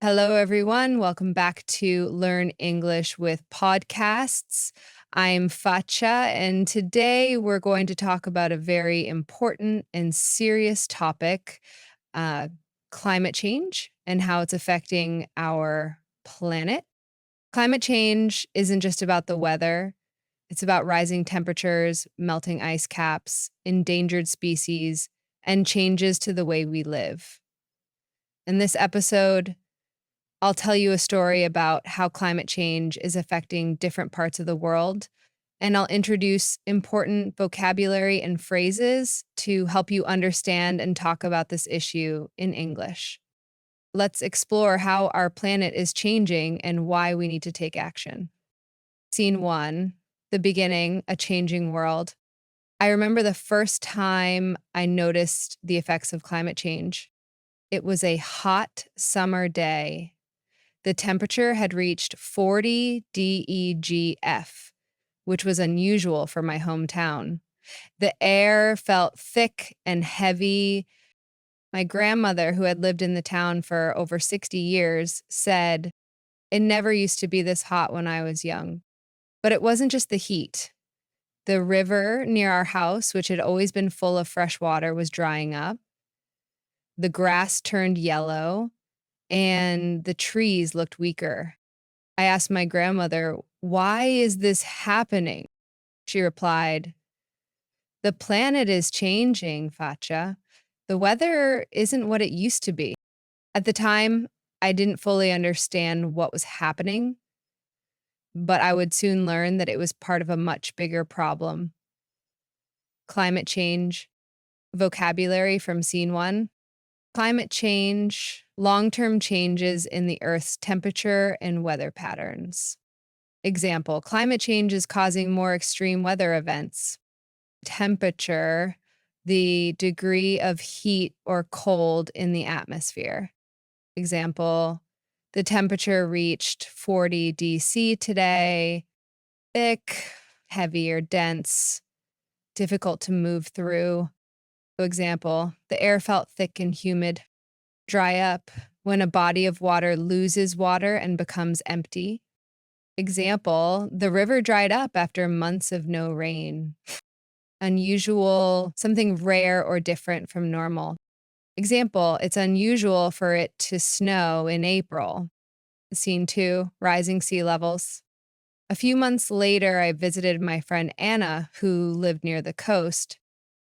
Hello, everyone. Welcome back to Learn English with Podcasts. I'm Facha, and today we're going to talk about a very important and serious topic, uh, climate change and how it's affecting our planet. Climate change isn't just about the weather, it's about rising temperatures, melting ice caps, endangered species, and changes to the way we live. In this episode, I'll tell you a story about how climate change is affecting different parts of the world, and I'll introduce important vocabulary and phrases to help you understand and talk about this issue in English. Let's explore how our planet is changing and why we need to take action. Scene 1, the beginning, a changing world. I remember the first time I noticed the effects of climate change. It was a hot summer day. The temperature had reached 40 DEGF, which was unusual for my hometown. The air felt thick and heavy. My grandmother, who had lived in the town for over 60 years, said, "It never used to be this hot when I was young." But it wasn't just the heat. The river near our house, which had always been full of fresh water, was drying up. The grass turned yellow, and the trees looked weaker. I asked my grandmother, "Why is this happening?" She replied, "The planet is changing, Facha. The weather isn't what it used to be." At the time, I didn't fully understand what was happening, but I would soon learn that it was part of a much bigger problem. Climate change, vocabulary from scene 1. Climate change, long-term changes in the Earth's temperature and weather patterns. Example, climate change is causing more extreme weather events. Temperature, the degree of heat or cold in the atmosphere. Example, the temperature reached 40 DC today. Thick, heavy or dense, difficult to move through. For example, the air felt thick and humid. Dry up, when a body of water loses water and becomes empty. Example, the river dried up after months of no rain. Unusual, something rare or different from normal. Example, it's unusual for it to snow in April. Scene 2, rising sea levels. A few months later, I visited my friend Anna, who lived near the coast.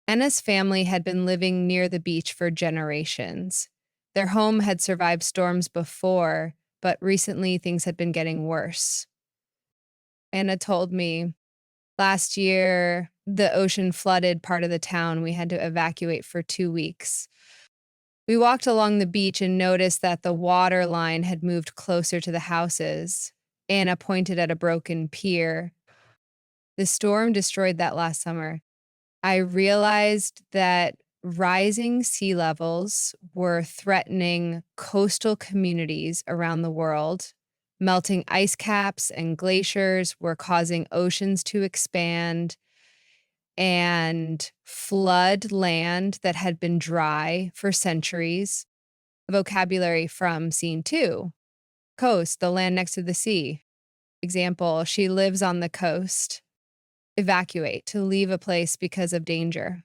Anna's family had been living near the beach for generations. Their home had survived storms before, but recently things had been getting worse. Anna told me, last year, the ocean flooded part of the town. We had to evacuate for 2 weeks. We walked along the beach and noticed that the water line had moved closer to the houses. Anna pointed at a broken pier. The storm destroyed that last summer. I realized that rising sea levels were threatening coastal communities around the world. Melting ice caps and glaciers were causing oceans to expand and flood land that had been dry for centuries. Vocabulary from scene 2. Coast, the land next to the sea. Example, she lives on the coast. Evacuate, to leave a place because of danger.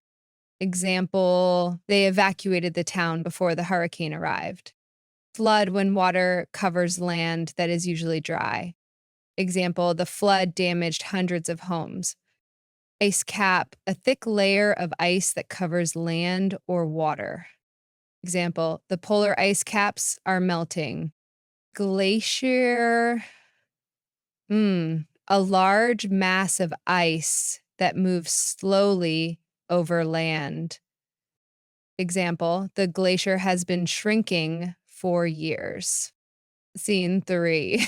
Example, they evacuated the town before the hurricane arrived. Flood, when water covers land that is usually dry. Example, the flood damaged hundreds of homes. Ice cap, a thick layer of ice that covers land or water. Example, the polar ice caps are melting. Glacier, a large mass of ice that moves slowly over land. Example, the glacier has been shrinking for years. Scene 3,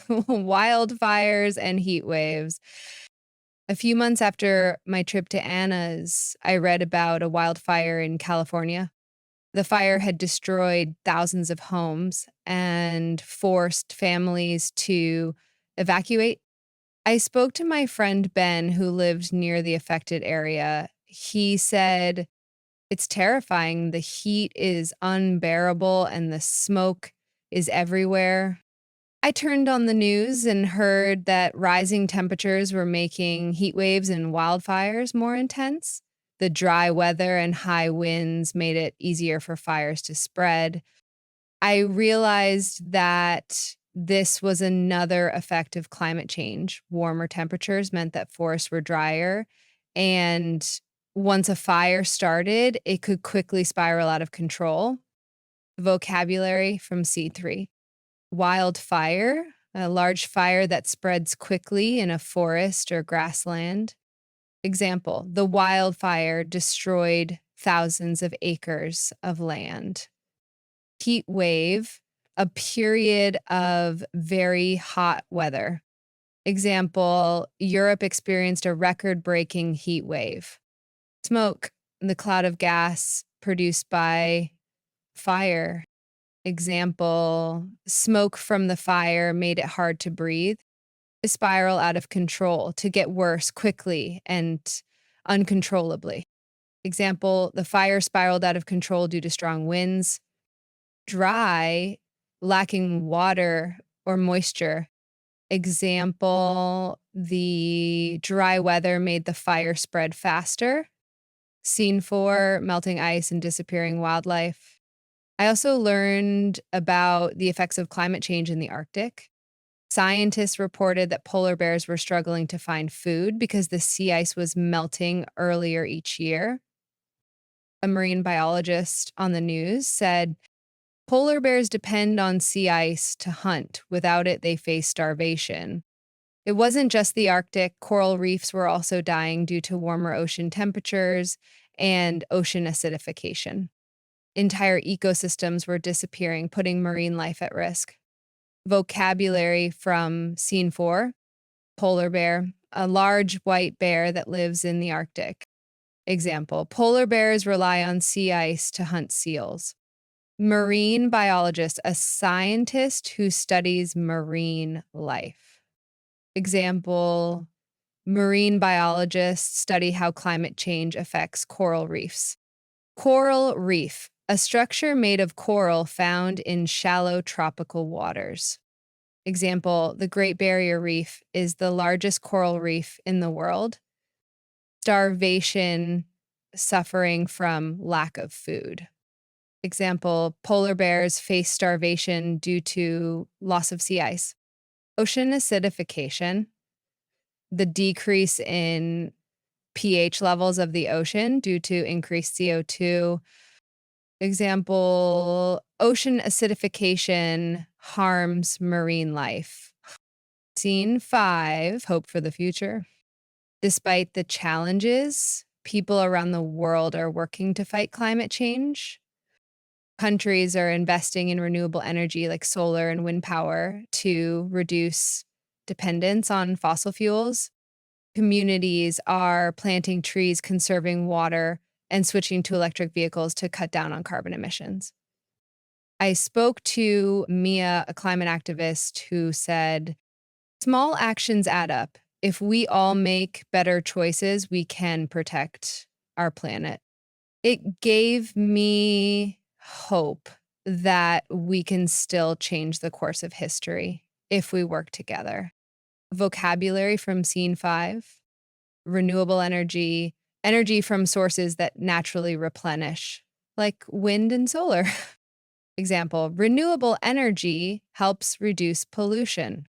wildfires and heat waves. A few months after my trip to Anna's, I read about a wildfire in California. The fire had destroyed thousands of homes and forced families to evacuate. I spoke to my friend Ben, who lived near the affected area. He said, "It's terrifying. The heat is unbearable and the smoke is everywhere. I turned on the news and heard that rising temperatures were making heat waves and wildfires more intense. The dry weather and high winds made it easier for fires to spread. I realized that this was another effect of climate change. Warmer temperatures meant that forests were drier, and once a fire started, it could quickly spiral out of control. Vocabulary from C3. Wildfire, a large fire that spreads quickly in a forest or grassland. Example, the wildfire destroyed thousands of acres of land. Heat wave, a period of very hot weather. Example, Europe experienced a record-breaking heat wave. Smoke, the cloud of gas produced by fire. Example, smoke from the fire made it hard to breathe. To spiral out of control, to get worse quickly and uncontrollably. Example, the fire spiraled out of control due to strong winds. Dry, lacking water or moisture. Example, the dry weather made the fire spread faster. Scene 4, melting ice and disappearing wildlife. I also learned about the effects of climate change in the Arctic. Scientists reported that polar bears were struggling to find food because the sea ice was melting earlier each year. A marine biologist on the news said, polar bears depend on sea ice to hunt. Without it, they face starvation. It wasn't just the Arctic. Coral reefs were also dying due to warmer ocean temperatures and ocean acidification. Entire ecosystems were disappearing, putting marine life at risk. Vocabulary from Scene 4. Polar bear, a large white bear that lives in the Arctic. Example, polar bears rely on sea ice to hunt seals. Marine biologist, a scientist who studies marine life. Example, marine biologists study how climate change affects coral reefs. Coral reef, a structure made of coral found in shallow tropical waters. Example, the Great Barrier Reef is the largest coral reef in the world. Starvation, suffering from lack of food. Example, polar bears face starvation due to loss of sea ice. Ocean acidification, the decrease in pH levels of the ocean due to increased CO2. Example, ocean acidification harms marine life. Scene 5, hope for the future. Despite the challenges, people around the world are working to fight climate change. Countries are investing in renewable energy like solar and wind power to reduce dependence on fossil fuels. Communities are planting trees, conserving water, and switching to electric vehicles to cut down on carbon emissions. I spoke to Mia, a climate activist, who said, small actions add up. If we all make better choices, we can protect our planet. It gave me hope that we can still change the course of history if we work together. Vocabulary from Scene 5. Renewable energy, energy from sources that naturally replenish, like wind and solar. Example, renewable energy helps reduce pollution.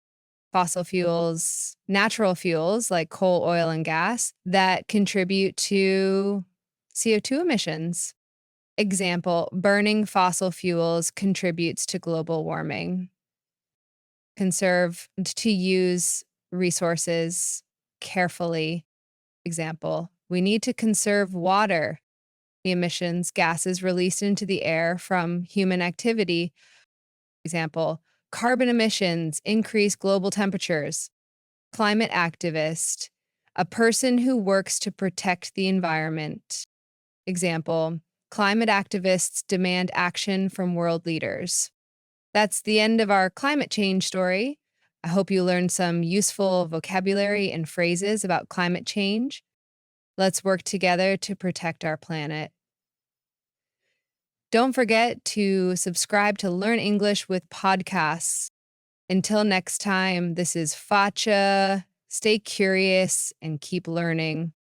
Fossil fuels, natural fuels like coal, oil, and gas that contribute to CO2 emissions. Example, burning fossil fuels contributes to global warming. Conserve, to use resources carefully. Example, we need to conserve water. The emissions, gases released into the air from human activity. Example, carbon emissions increase global temperatures. Climate activist, a person who works to protect the environment. Example, climate activists demand action from world leaders. That's the end of our climate change story. I hope you learned some useful vocabulary and phrases about climate change. Let's work together to protect our planet. Don't forget to subscribe to Learn English with Podcasts. Until next time, this is Facha. Stay curious and keep learning.